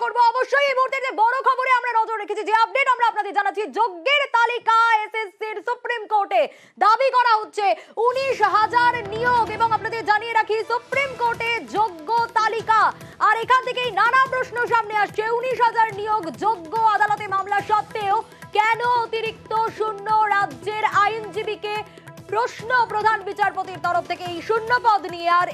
করব। অবশ্যই এই মুহূর্তে যে বড় খবরে আমরা নজর রেখেছি, যে আপডেট আমরা আপনাদের জানাচ্ছি, যোগ্যের তালিকা এসএসসির সুপ্রিম কোর্টে দাবি করা হচ্ছে 19,000 নিয়োগ, এবং আপনাদের জানিয়ে রাখি সুপ্রিম কোর্টে যোগ্য তালিকা। আর এখান থেকেই নানা প্রশ্ন সামনে আসছে। 19,000 নিয়োগ যোগ্য আদালতে মামলা সত্ত্বেও কেন অতিরিক্ত শূন্য রাজ্যের আইনজীবীকে প্রশ্ন প্রধান বিচারপতির তরফ থেকে এই শূন্য পদ নিয়ে। আর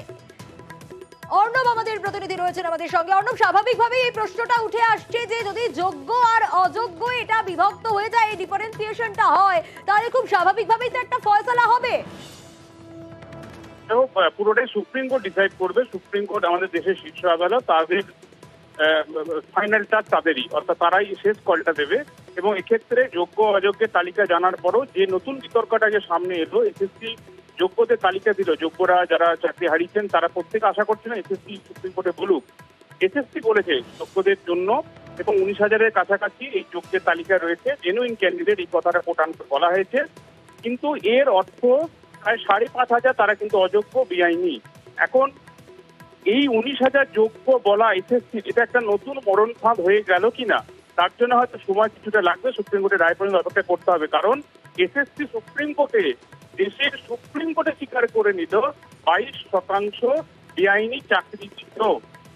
অর্ণব আমাদের প্রতিনিধি রয়েছেন আমাদের সঙ্গে। অর্ণব, স্বাভাবিকভাবেই এই প্রশ্নটা উঠে আসছে যে যদি যোগ্য আর অযোগ্য এটা বিভক্ত হয়ে যায়, এই ডিফারেন্সিয়েশনটা হয়, তাহলে খুব স্বাভাবিকভাবেই তো একটা ফয়সালা হবে। পুরোটাই সুপ্রিম কোর্ট ডিসাইড করবে। সুপ্রিম কোর্ট আমাদের দেশের শীর্ষ আদালত, তাদের ফাইনাল টাচ তাদেরই, অর্থাৎ তারাই শেষ কলটা দেবে। এবং এক্ষেত্রে যোগ্য অযোগ্যের তালিকা জানার পরও যে নতুন বিতর্কটা যে সামনে এলো, এসএসসি যোগ্যদের তালিকা দিল, যোগ্যরা যারা চাকরি হারিয়েছেন তারা প্রত্যেকে আশা করছেন এসএসসি সুপ্রিম কোর্টে বলুক। এসএসসি বলেছে যোগ্যদের জন্য, এবং 19,000-এর কাছাকাছি এই যোগ্যের তালিকায় রয়েছে জেনুইন ক্যান্ডিডেট, এই কথাটা কোটান বলা হয়েছে। কিন্তু এর অর্থ প্রায় 5,500 তারা কিন্তু অযোগ্য, বেআইনি। এখন এই 19,000 যোগ্য বলা এসএসসি, এটা একটা নতুন মরণ ফাঁদ হয়ে গেল কিনা, তার জন্য হয়তো সময় কিছুটা লাগবে। সুপ্রিম কোর্টের রায় পর্যন্ত অপেক্ষা করতে হবে, কারণ এসএসসি সুপ্রিম কোর্টে, দেশের সুপ্রিম কোর্টে স্বীকার করে নিল 22% বেআইনি চাকরি ছিল,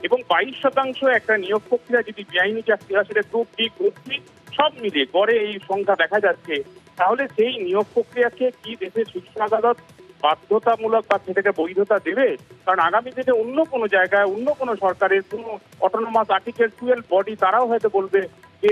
এবং 22% একটা নিয়োগ প্রক্রিয়া যদি বেআইনি চাকরি হয়, সেটা গ্রুপ ডি গ্রুপ সি সব মিলে গড়ে এই সংখ্যা দেখা যাচ্ছে। তাহলে সেই নিয়োগ প্রক্রিয়াকে কি দেশের শীর্ষ আদালত বাধ্যতামূলক বা সেটাকে বৈধতা দেবে? কারণ আগামী দিনে অন্য কোনো জায়গায়, অন্য কোনো সরকারের কোনো অটোনোমাস আর্টিকেল 12 বডি, তারাও হয়তো বলবে যে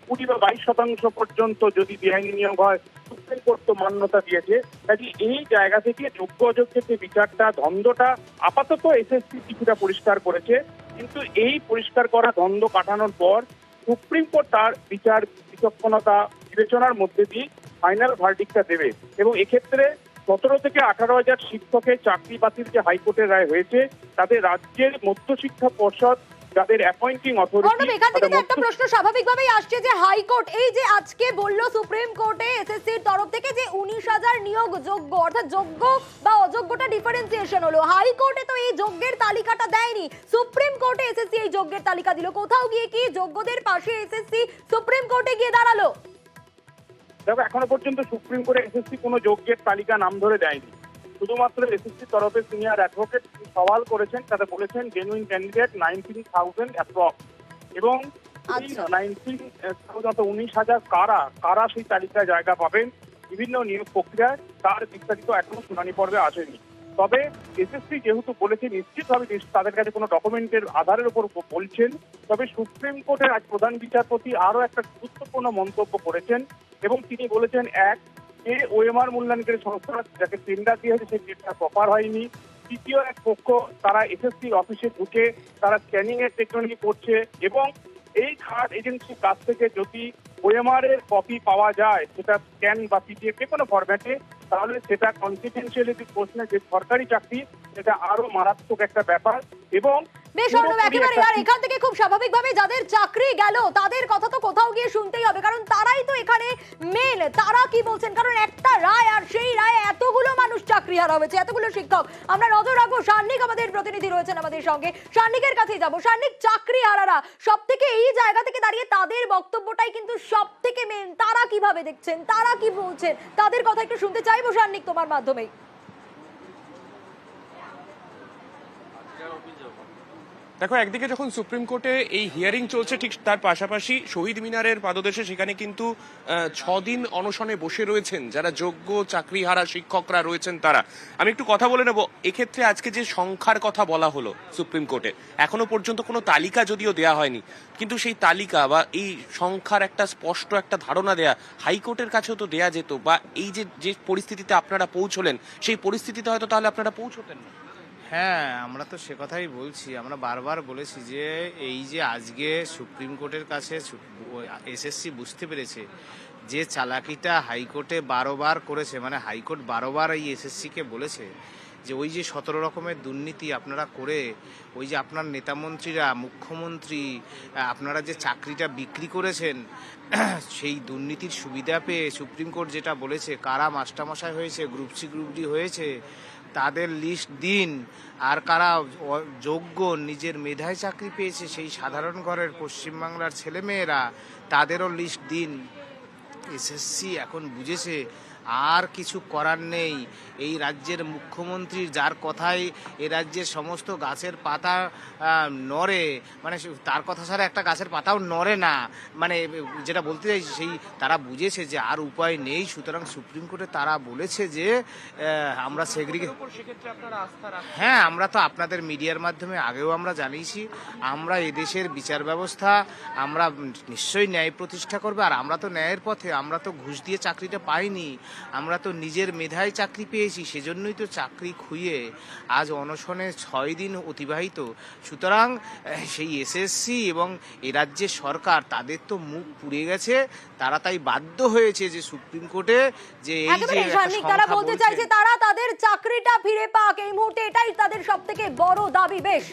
20 বা 22% পর্যন্ত যদি বেআইনি নিয়োগ হয়, সুপ্রিম কোর্ট তো মান্যতা দিয়েছে। কাজে এই জায়গা থেকে যোগ্য অযোগ্যের যে বিচারটা, দ্বন্দ্বটা আপাতত এসএসসি কিছুটা পরিষ্কার করেছে, কিন্তু এই পরিষ্কার করা দ্বন্দ্ব কাটানোর পর সুপ্রিম কোর্ট তার বিচার বিচক্ষণতা বিবেচনার মধ্যে দিয়ে ফাইনাল ভার্ডিক্টটা দেবে। এবং এক্ষেত্রে 17 থেকে 18,000 শিক্ষকের চাকরি বাতিল যে হাইকোর্টের রায় হয়েছে, তাদের রাজ্যের মধ্যশিক্ষা পর্ষদ, যাদের অ্যাপয়েন্টিং অথরিটি, এখান থেকে একটা প্রশ্ন স্বাভাবিকভাবেই আসছে যে হাইকোর্ট এই যে আজকে বলল সুপ্রিম কোর্টে এসএসসির তরফ থেকে যে 19,000 নিয়োগ যোগ্য, অর্থাৎ যোগ্য বা অযোগ্যটা ডিফারেন্সিয়েশন হলো, হাইকোর্টে তো এই যোগ্যের তালিকাটা দেয়নি, সুপ্রিম কোর্টে এসএসসি এই যোগ্যের তালিকা দিল। কোথাও গিয়ে কি যোগ্যদের পাশে এসএসসি সুপ্রিম কোর্টে গিয়ে দাঁড়ালো? দেখো, এখনো পর্যন্ত সুপ্রিম কোর্টে এসএসসি কোনো যোগ্যের তালিকা নাম ধরে দেয়নি। শুধুমাত্র এসএসসি তরফে সিনিয়র অ্যাডভোকেট সওয়াল করেছেন, তারা বলেছেন জেনুইন ক্যান্ডিডেট 19,000 অ্যাপ্রক্স, এবং 19,000 কারা সেই তালিকায় জায়গা পাবেন বিভিন্ন নিয়োগ প্রক্রিয়ায়, তার বিস্তারিত এখনো শুনানি পর্বে আসেনি। তবে এসএসসি যেহেতু বলেছে, নিশ্চিতভাবে তাদের কাছে কোনো ডকুমেন্টের আধারের উপর বলছেন। তবে সুপ্রিম কোর্টের আজ প্রধান বিচারপতি আরো একটা গুরুত্বপূর্ণ মন্তব্য করেছেন, এবং তিনি বলেছেন, এক, যে ওএমআর মূল্যায়নকারী সংস্থা যাকে টেন্ডার দিয়েছে সেই টেন্ডার প্রপার হয়নি। তৃতীয় এক পক্ষ, তারা এসএসসি অফিসে ঢুকে তারা স্ক্যানিং এর টেকনোলজি করছে, এবং এই থার্ড এজেন্সির কাছ থেকে যদি ওএমআর এর কপি পাওয়া যায়, সেটা স্ক্যান বা পিডিএফ যে কোনো ফরম্যাটে, তাহলে সেটা কনফিডেন্সিয়ালিটি প্রশ্নে যে সরকারি চাকরি, সেটা আরো মারাত্মক একটা ব্যাপার। এবং বেশ অর্ণব, একেবারে। আর এখান থেকে খুব স্বাভাবিকভাবে যাদের চাকরি গেল তাদের কথা তো কোথাও গিয়ে শুনতেই হবে, কারণ তারাই তো এখানে মেন। তারা কি বলছেন? কারণ একটা রায়, আর সেই রায়ে এতগুলো মানুষ চাকরি হারা হয়েছে, এতগুলো শিক্ষক। আমরা নজর রাখবো। সার্নিক আমাদের প্রতিনিধি রয়েছেন আমাদের সঙ্গে, সার্নিকের কাছেই যাবো। সার্নিক, চাকরি হারারা সব থেকে এই জায়গা থেকে দাঁড়িয়ে তাদের বক্তব্যটাই কিন্তু সব থেকে মেন। তারা কিভাবে দেখছেন, তারা কি বলছেন, তাদের কথা একটু শুনতে চাইবো সার্নিক তোমার মাধ্যমেই। দেখো, একদিকে যখন সুপ্রিম কোর্টে এই হিয়ারিং চলছে, ঠিক তার পাশাপাশি শহীদ মিনারের পাদদেশে সেখানে কিন্তু 6 দিন অনশনে বসে রয়েছেন যারা যোগ্য চাকরিহারা শিক্ষকরা রয়েছেন তারা। আমি একটু কথা বলে নেব। এক্ষেত্রে আজকে যে সংখ্যার কথা বলা হলো সুপ্রিম কোর্টে, এখনো পর্যন্ত কোনো তালিকা যদিও দেয়া হয়নি, কিন্তু সেই তালিকা বা এই সংখ্যার একটা স্পষ্ট একটা ধারণা দেয়া হাইকোর্টের কাছেও তো দেয়া যেত, বা এই যে পরিস্থিতিতে আপনারা পৌঁছলেন সেই পরিস্থিতিতে হয়তো তাহলে আপনারা পৌঁছতেন না। হ্যাঁ, আমরা তো সে কথাই বলছি। আমরা বারবার বলেছি যে এই যে আজকে সুপ্রিম কোর্টের কাছে এসএসসি বুঝতে পেরেছে যে চালাকিটা হাইকোর্টে 12 বার করেছে, মানে হাইকোর্ট 12 বার এই এসএসসিকে বলেছে যে ওই যে 17 রকমের দুর্নীতি আপনারা করে, ওই যে আপনার নেতামন্ত্রীরা, মুখ্যমন্ত্রী, আপনারা যে চাকরিটা বিক্রি করেছেন, সেই দুর্নীতির সুবিধা পেয়ে সুপ্রিম কোর্ট যেটা বলেছে, কারা মাস্টারমশাই হয়েছে, গ্রুপ সি গ্রুপ ডি হয়েছে, তাদের লিস্ট দিন, আর কারা যোগ্য নিজের মেধায় চাকরি পেয়েছে সেই সাধারণ ঘরের পশ্চিমবাংলার ছেলেমেয়েরা তাদেরও লিস্ট দিন। এসএসসি এখন বুঝেছে আর কিছু করার নেই। এই রাজ্যের মুখ্যমন্ত্রী যার কথায় এ রাজ্যের সমস্ত গাছের পাতা নড়ে, মানে তার কথা ছাড়া একটা গাছের পাতাও নড়ে না, মানে যেটা বলতে চাইছি সেই তারা বুঝেছে যে আর উপায় নেই। সুতরাং সুপ্রিম কোর্টে তারা বলেছে যে আমরা হ্যাঁ, আমরা তো আপনাদের মিডিয়ার মাধ্যমে আগেও আমরা জানিয়েছি, আমরা এদেশের বিচার ব্যবস্থা আমরা নিশ্চয়ই ন্যায় প্রতিষ্ঠা করবে। আর আমরা তো ন্যায়ের পথে, আমরা তো ঘুষ দিয়ে চাকরিটা পাইনি, আমরা তো নিজের মেধায় চাকরি পেয়েছি, সেজন্যই তো চাকরি খুইয়ে আজ অনশনে 6 দিন অতিবাহিত। সুতরাং সেই এসএসসি এবং এ রাজ্যের সরকার তাদের তো মুখ পুড়ে গেছে, তারা তাই বাধ্য হয়েছে যে সুপ্রিম কোর্টে যে এই যে একেবারে একটা সান্নিক, তারা সংখ্যা বলতে বলছে- চাইছে তারা তাদের চাকরিটা ফিরে পাক, এই মুহূর্তে এটাই তাদের সবথেকে বড় দাবি। বেশ।